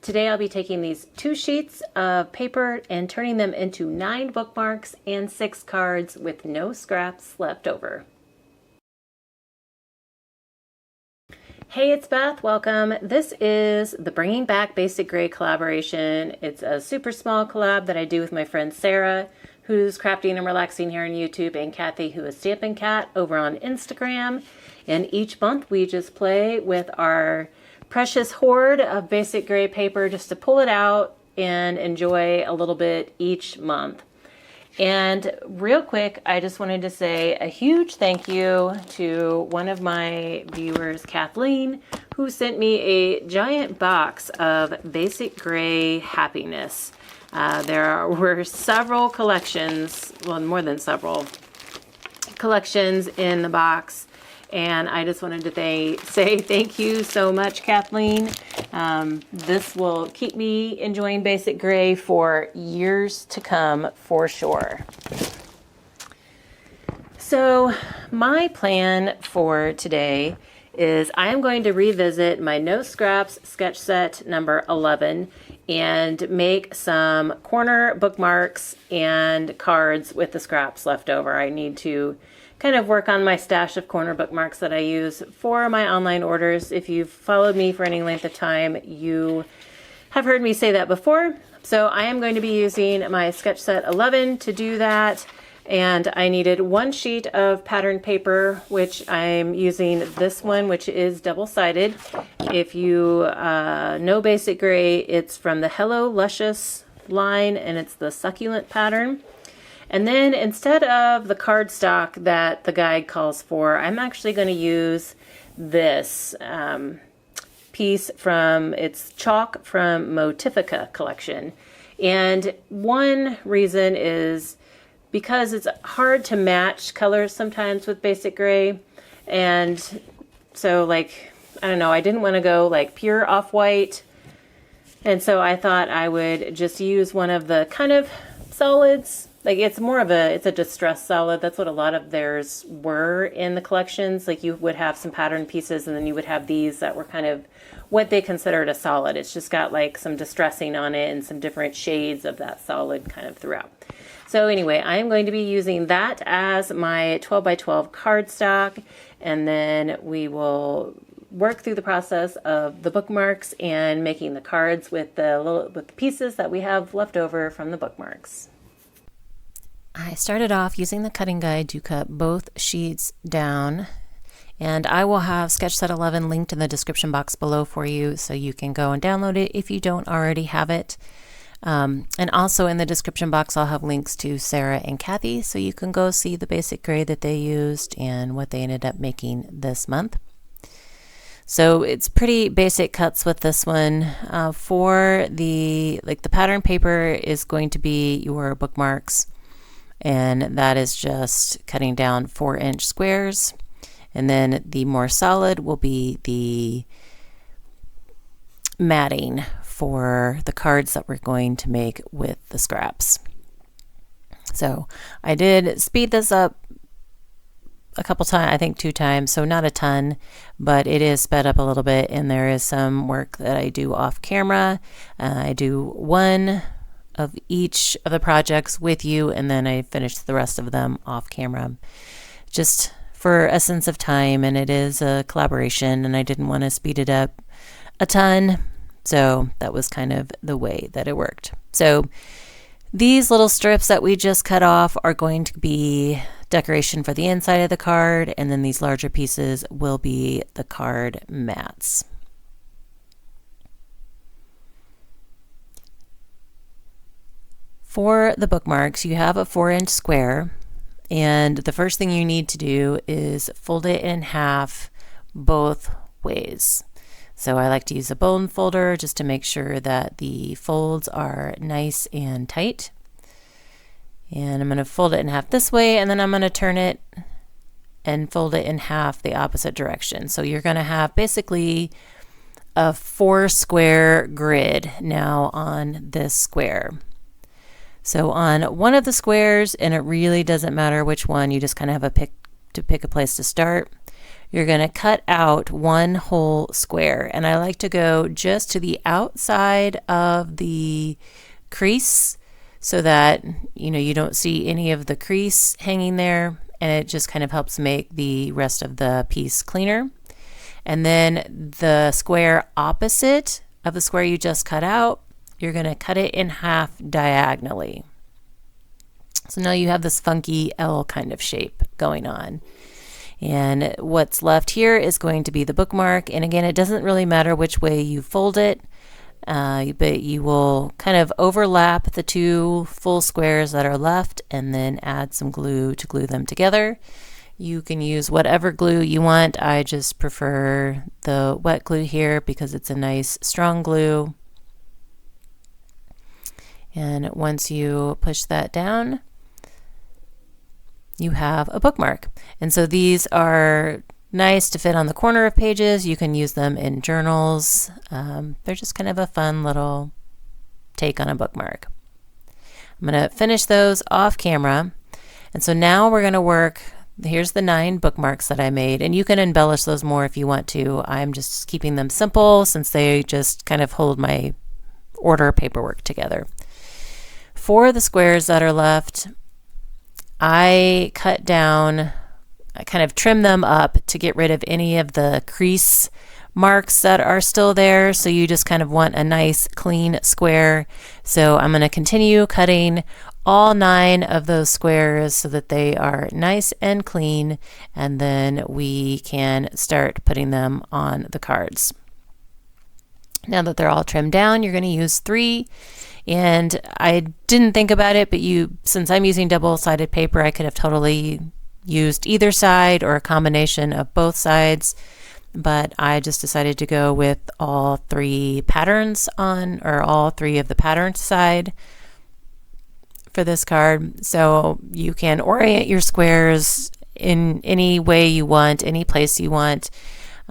Today I'll be taking these 2 sheets of paper and turning them into 9 bookmarks and 6 cards with no scraps left over. Hey, it's Beth. Welcome. This is the Bringing Back Basic Gray collaboration. It's a super small collab that I do with my friend Sarah, who's crafting and relaxing here on YouTube, and Kathy, who is Stampin' Cat over on Instagram. And each month we just play with our precious hoard of basic gray paper just to pull it out and enjoy a little bit each month. And real quick, I just wanted to say a huge thank you to one of my viewers, Kathleen, who sent me a giant box of basic gray happiness. There were several collections, well, more than several collections in the box. And I just wanted to say thank you so much, Kathleen. This will keep me enjoying basic gray for years to come, for sure. So my plan for today is I am going to revisit my No Scraps sketch set number 11 and make some corner bookmarks and cards with the scraps left over. I need to kind of work on my stash of corner bookmarks that I use for my online orders. If you've followed me for any length of time, you have heard me say that before. So I am going to be using my sketch set 11 to do that. And I needed 1 sheet of patterned paper, which I'm using this one, which is double-sided. If you know basic gray, it's from the Hello Luscious line, and it's the succulent pattern. And then instead of the cardstock that the guide calls for, I'm actually going to use this piece from, it's chalk from Motifica collection. And one reason is because it's hard to match colors sometimes with basic gray. And so, like, I don't know, I didn't want to go like pure off-white. And so I thought I would just use one of the kind of solids. Like, it's more of it's a distressed solid. That's what a lot of theirs were in the collections. Like, you would have some pattern pieces, and then you would have these that were kind of what they considered a solid. It's just got like some distressing on it and some different shades of that solid kind of throughout. So anyway, I'm going to be using that as my 12 by 12 cardstock, and then we will work through the process of the bookmarks and making the cards with the pieces that we have left over from the bookmarks. I started off using the cutting guide to cut both sheets down, and I will have sketch set 11 linked in the description box below for you, so you can go and download it if you don't already have it. And also in the description box I'll have links to Sarah and Kathy, so you can go see the basic gray that they used and what they ended up making this month. So it's pretty basic cuts with this one. For the pattern paper is going to be your bookmarks, and that is just cutting down 4-inch squares. And then the more solid will be the matting for the cards that we're going to make with the scraps. So I did speed this up a couple times, I think 2 times, so not a ton, but it is sped up a little bit, and there is some work that I do off camera. I do one of each of the projects with you, and then I finish the rest of them off camera, just for a sense of time, and it is a collaboration, and I didn't want to speed it up a ton, so that was kind of the way that it worked. So these little strips that we just cut off are going to be decoration for the inside of the card, and then these larger pieces will be the card mats. For the bookmarks, you have a 4-inch square, and the first thing you need to do is fold it in half both ways. So I like to use a bone folder just to make sure that the folds are nice and tight. And I'm going to fold it in half this way, and then I'm going to turn it and fold it in half the opposite direction. So you're going to have basically a 4-square grid now on this square. So on one of the squares, and it really doesn't matter which one, you just kind of have to pick a place to start. you're going to cut out one whole square. And I like to go just to the outside of the crease so that you don't see any of the crease hanging there, and it just kind of helps make the rest of the piece cleaner. And then the square opposite of the square you just cut out, you're going to cut it in half diagonally. So now you have this funky L kind of shape going on. And what's left here is going to be the bookmark. And again, it doesn't really matter which way you fold it, but you will kind of overlap the two full squares that are left and then add some glue to glue them together. You can use whatever glue you want. I just prefer the wet glue here because it's a nice strong glue. And once you push that down, you have a bookmark. And so these are nice to fit on the corner of pages. You can use them in journals. They're just kind of a fun little take on a bookmark. I'm going to finish those off camera. And so now we're going to work. Here's the 9 bookmarks that I made, and you can embellish those more if you want to. I'm just keeping them simple since they just kind of hold my order paperwork together. For the squares that are left, I cut down, I kind of trim them up to get rid of any of the crease marks that are still there. So you just kind of want a nice clean square. So I'm going to continue cutting all 9 of those squares so that they are nice and clean, and then we can start putting them on the cards. Now that they're all trimmed down, you're going to use 3. And I didn't think about it, but since I'm using double-sided paper, I could have totally used either side or a combination of both sides, but I just decided to go with all 3 patterns on, or all 3 of the pattern side for this card. So you can orient your squares in any way you want, any place you want.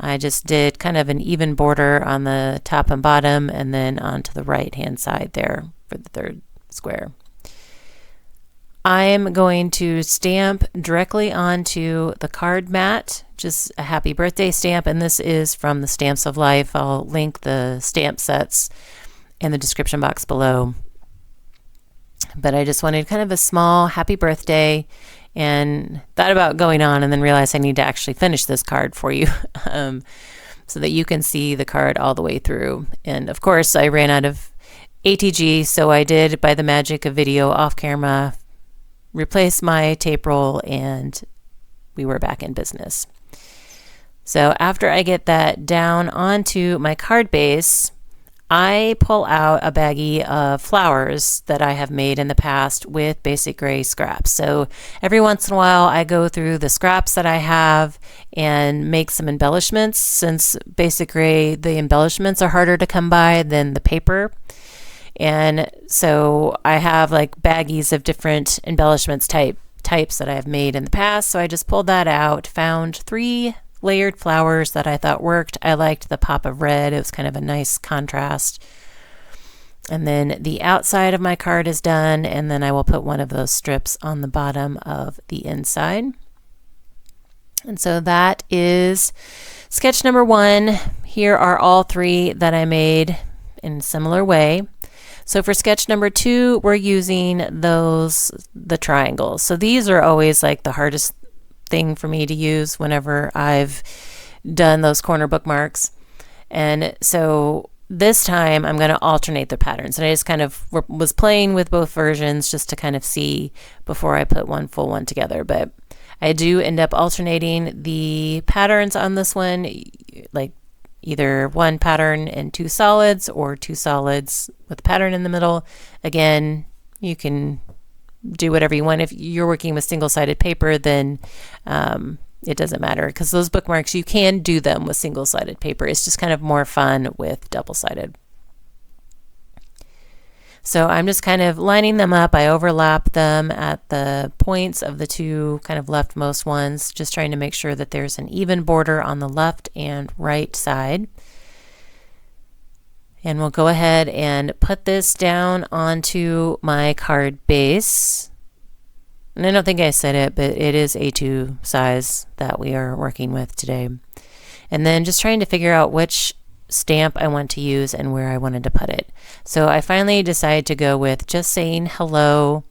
I just did kind of an even border on the top and bottom, and then onto the right hand side there for the 3rd square. I'm going to stamp directly onto the card mat, just a happy birthday stamp, and this is from the Stamps of Life. I'll link the stamp sets in the description box below. But I just wanted kind of a small happy birthday, and thought about going on and then realized I need to actually finish this card for you so that you can see the card all the way through. And of course I ran out of ATG, so I did, by the magic of video off camera, replace my tape roll, and we were back in business. So after I get that down onto my card base, I pull out a baggie of flowers that I have made in the past with Basic Gray scraps. So every once in a while I go through the scraps that I have and make some embellishments. Since Basic Gray, the embellishments are harder to come by than the paper. And so I have like baggies of different embellishments types that I have made in the past. So I just pulled that out, found 3 layered flowers that I thought worked. I liked the pop of red. It was kind of a nice contrast. And then the outside of my card is done, and then I will put one of those strips on the bottom of the inside. And so that is sketch number 1. Here are all 3 that I made in a similar way. So for sketch number 2, we're using the triangles. So these are always like the hardest thing for me to use whenever I've done those corner bookmarks. And so this time I'm going to alternate the patterns. And I just kind of was playing with both versions just to kind of see before I put one full one together. But I do end up alternating the patterns on this one, like either one pattern and 2 solids, or 2 solids with a pattern in the middle. Again, you can do whatever you want. If you're working with single-sided paper, then it doesn't matter, because those bookmarks, you can do them with single-sided paper. It's just kind of more fun with double-sided. So I'm just kind of lining them up. I overlap them at the points of the 2 kind of leftmost ones, just trying to make sure that there's an even border on the left and right side. And we'll go ahead and put this down onto my card base. And I don't think I said it, but it is A2 size that we are working with today. And then just trying to figure out which stamp I want to use and where I wanted to put it. So I finally decided to go with just saying hello,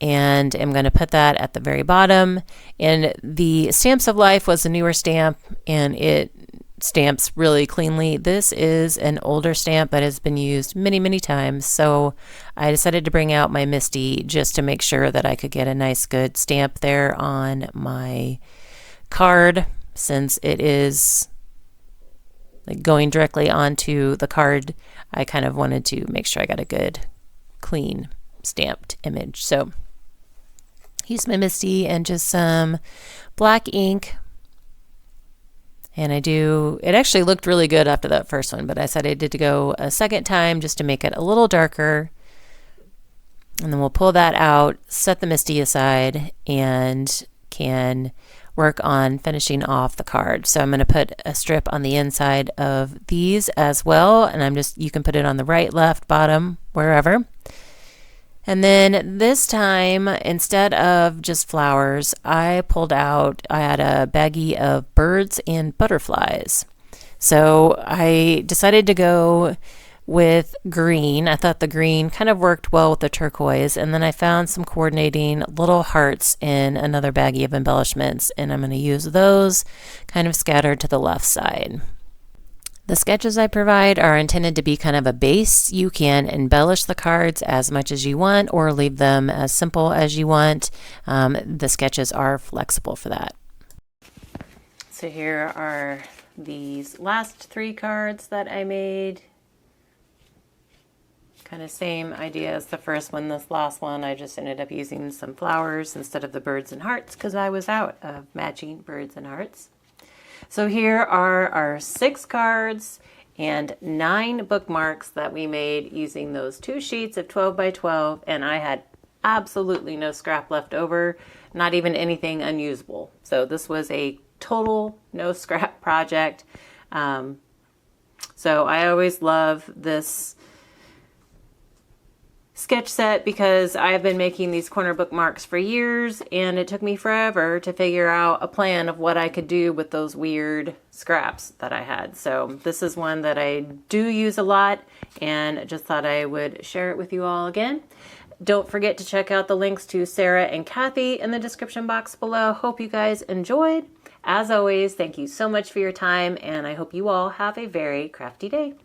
and I'm going to put that at the very bottom. And the Stamps of Life was a newer stamp, and it stamps really cleanly. This is an older stamp that has been used many, many times. So I decided to bring out my Misty just to make sure that I could get a nice good stamp there on my card, since it is like going directly onto the card. I kind of wanted to make sure I got a good clean stamped image. So use my Misty and just some black ink. And it actually looked really good after that first one, but I decided to go a second time just to make it a little darker. And then we'll pull that out, set the Misty aside, and can work on finishing off the card. So I'm going to put a strip on the inside of these as well, and you can put it on the right, left, bottom, wherever. And then this time, instead of just flowers, I had a baggie of birds and butterflies. So I decided to go with green. I thought the green kind of worked well with the turquoise, and then I found some coordinating little hearts in another baggie of embellishments, and I'm going to use those kind of scattered to the left side. The sketches I provide are intended to be kind of a base. You can embellish the cards as much as you want or leave them as simple as you want. The sketches are flexible for that. So here are these last 3 cards that I made. Kind of same idea as the first one. This last one, I just ended up using some flowers instead of the birds and hearts because I was out of matching birds and hearts. So here are our 6 cards and 9 bookmarks that we made using those 2 sheets of 12 by 12, and I had absolutely no scrap left over, not even anything unusable. So this was a total no scrap project. So I always love this sketch set because I've been making these corner bookmarks for years, and it took me forever to figure out a plan of what I could do with those weird scraps that I had. So this is one that I do use a lot, and just thought I would share it with you all again. Don't forget to check out the links to Sarah and Kathy in the description box below. Hope you guys enjoyed. As always, thank you so much for your time, and I hope you all have a very crafty day.